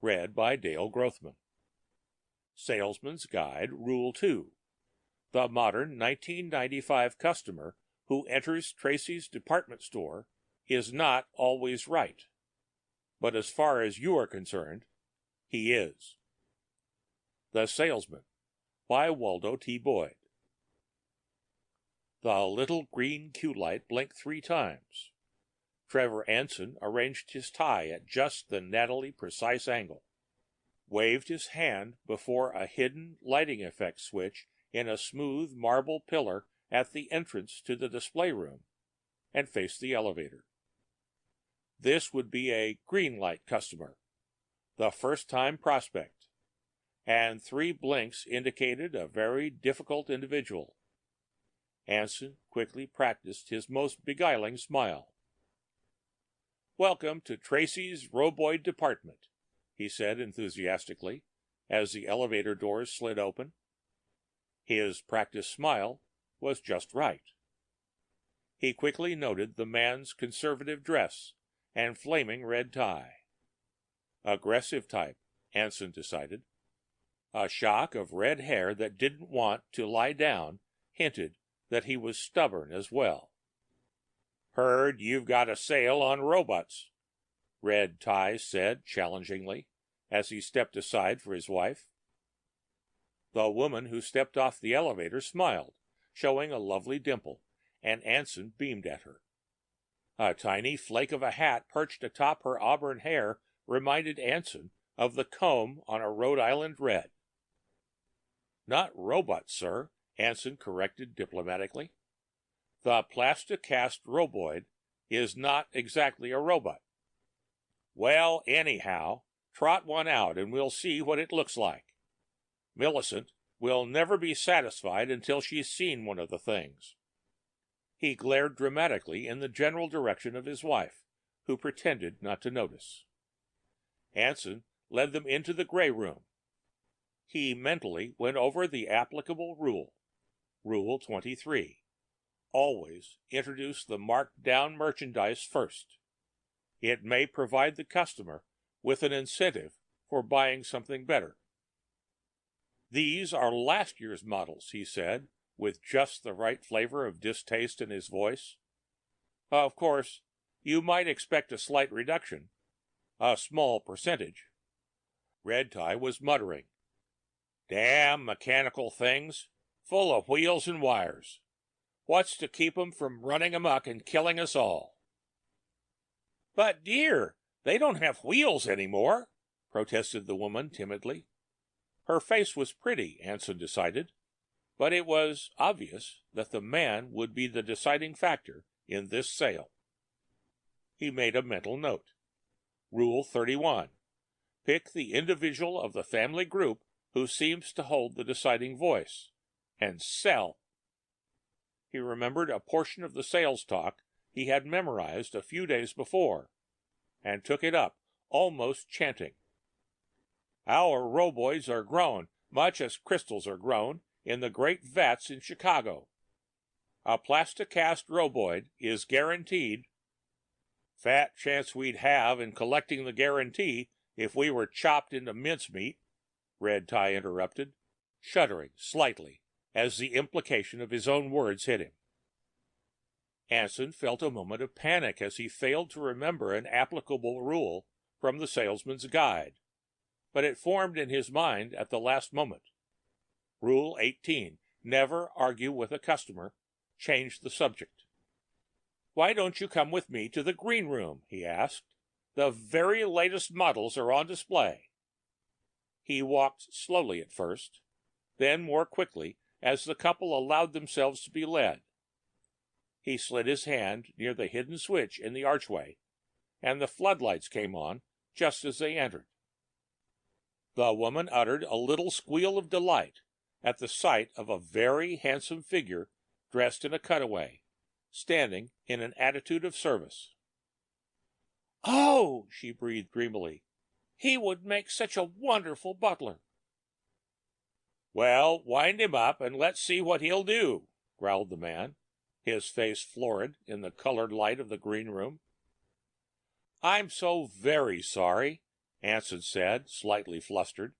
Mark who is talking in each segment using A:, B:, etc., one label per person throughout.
A: Read by Dale Grothman. Salesman's Guide, Rule 2. The modern 1995 customer who enters Tracy's department store is not always right. But as far as you are concerned, he is. The Salesman, by Waldo T. Boyd. The little green cue light blinked 3 times. Trevor Anson arranged his tie at just the nattily precise angle, waved his hand before a hidden lighting effect switch in a smooth marble pillar at the entrance to the display room, and faced the elevator. This would be a green light customer, the first-time prospect, and 3 blinks indicated a very difficult individual. Anson quickly practiced his most beguiling smile. "Welcome to Tracy's Roboid Department," he said enthusiastically, as the elevator doors slid open. His practiced smile was just right. He quickly noted the man's conservative dress and flaming red tie. Aggressive type, Anson decided. A shock of red hair that didn't want to lie down hinted that he was stubborn as well. "Heard you've got a sale on robots," Red Tie said challengingly as he stepped aside for his wife. The woman who stepped off the elevator smiled, showing a lovely dimple, and Anson beamed at her. A tiny flake of a hat perched atop her auburn hair reminded Anson of the comb on a Rhode Island red. "Not robots, sir," Anson corrected diplomatically. "The plasticast roboid is not exactly a robot." "Well, anyhow, trot one out and we'll see what it looks like. Millicent will never be satisfied until she's seen one of the things." He glared dramatically in the general direction of his wife, who pretended not to notice. Anson led them into the gray room. He mentally went over the applicable rule. Rule 23. Always introduce the marked down merchandise first. It may provide the customer with an incentive for buying something better. "These are last year's models," he said, with just the right flavor of distaste in his voice. "Of course, you might expect a slight reduction, a small percentage." Red Tie was muttering, "Damn mechanical things, full of wheels and wires. What's to keep 'em from running amok and killing us all?" "But dear, they don't have wheels anymore," protested the woman timidly. Her face was pretty, Anson decided, but it was obvious that the man would be the deciding factor in this sale. He made a mental note. Rule 31. Pick the individual of the family group who seems to hold the deciding voice, and sell. He remembered a portion of the sales talk he had memorized a few days before, and took it up, almost chanting. "Our roboids are grown, much as crystals are grown, in the great vats in Chicago. A plasticast roboid is guaranteed—" "Fat chance we'd have in collecting the guarantee if we were chopped into mincemeat," Red Tie interrupted, shuddering slightly as the implication of his own words hit him. Anson felt a moment of panic as he failed to remember an applicable rule from the Salesman's Guide, but it formed in his mind at the last moment. Rule 18. Never argue with a customer. Change the subject. "Why don't you come with me to the green room?" he asked. "The very latest models are on display." He walked slowly at first, then more quickly as the couple allowed themselves to be led. He slid his hand near the hidden switch in the archway, and the floodlights came on just as they entered. The woman uttered a little squeal of delight at the sight of a very handsome figure dressed in a cutaway, standing in an attitude of service. "Oh," she breathed dreamily, "he would make such a wonderful butler." "Well, wind him up and let's see what he'll do," growled the man, his face florid in the colored light of the green room. "I'm so very sorry," Anson said, slightly flustered,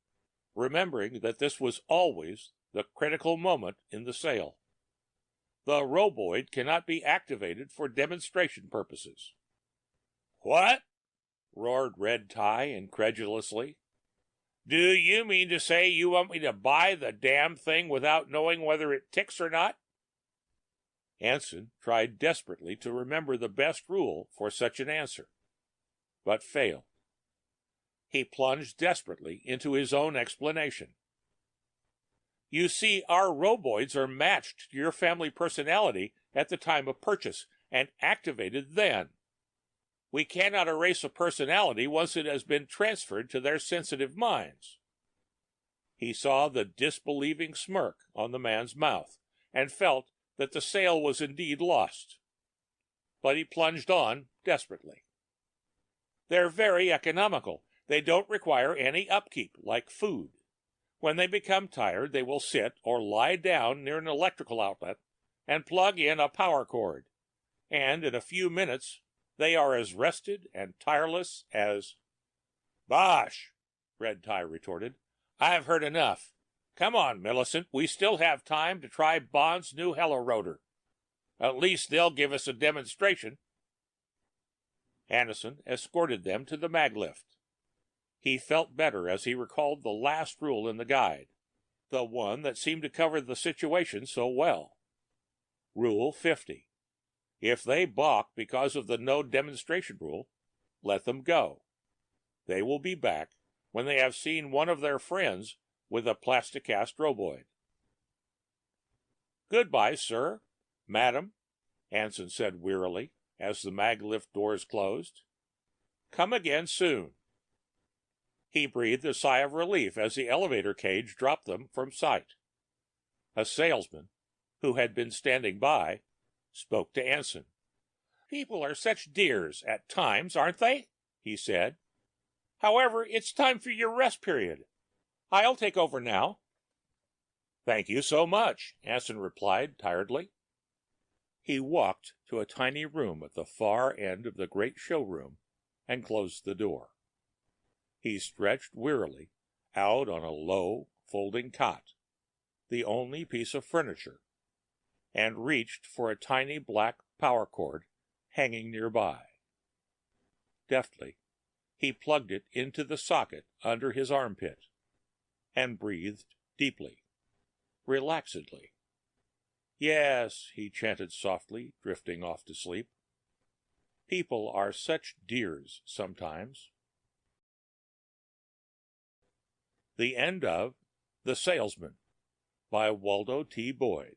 A: remembering that this was always the critical moment in the sale. The roboid cannot be activated for demonstration purposes. What? Roared Red Tie incredulously. Do you mean to say you want me to buy the damn thing without knowing whether it ticks or not? Anson tried desperately to remember the best rule for such an answer, but failed. He plunged desperately into his own explanation. You see, our roboids are matched to your family personality at the time of purchase and activated then. We cannot erase a personality once it has been transferred to their sensitive minds. He saw the disbelieving smirk on the man's mouth and felt that the sale was indeed lost. But he plunged on desperately. They're very economical. They don't require any upkeep, like food. When they become tired, they will sit or lie down near an electrical outlet and plug in a power cord, and in a few minutes they are as rested and tireless as... Bosh! Red Tie retorted. I've heard enough. Come on, Millicent, we still have time to try Bond's new helorotor. At least they'll give us a demonstration. Anderson escorted them to the maglift. He felt better as he recalled the last rule in the guide, the one that seemed to cover the situation so well. Rule 50. If they balk because of the no demonstration rule, let them go. They will be back when they have seen one of their friends with a plasticast roboid. Goodbye, sir, madam, Anson said wearily as the maglift doors closed. Come again soon. He breathed a sigh of relief as the elevator cage dropped them from sight. A salesman, who had been standing by, spoke to Anson. People are such dears at times, aren't they? He said. However, it's time for your rest period. I'll take over now. Thank you so much, Anson replied tiredly. He walked to a tiny room at the far end of the great showroom and closed the door. He stretched wearily out on a low, folding cot, the only piece of furniture, and reached for a tiny black power cord hanging nearby. Deftly, he plugged it into the socket under his armpit and breathed deeply, relaxedly. Yes, he chanted softly, drifting off to sleep. People are such dears sometimes. The end of The Salesman by Waldo T. Boyd.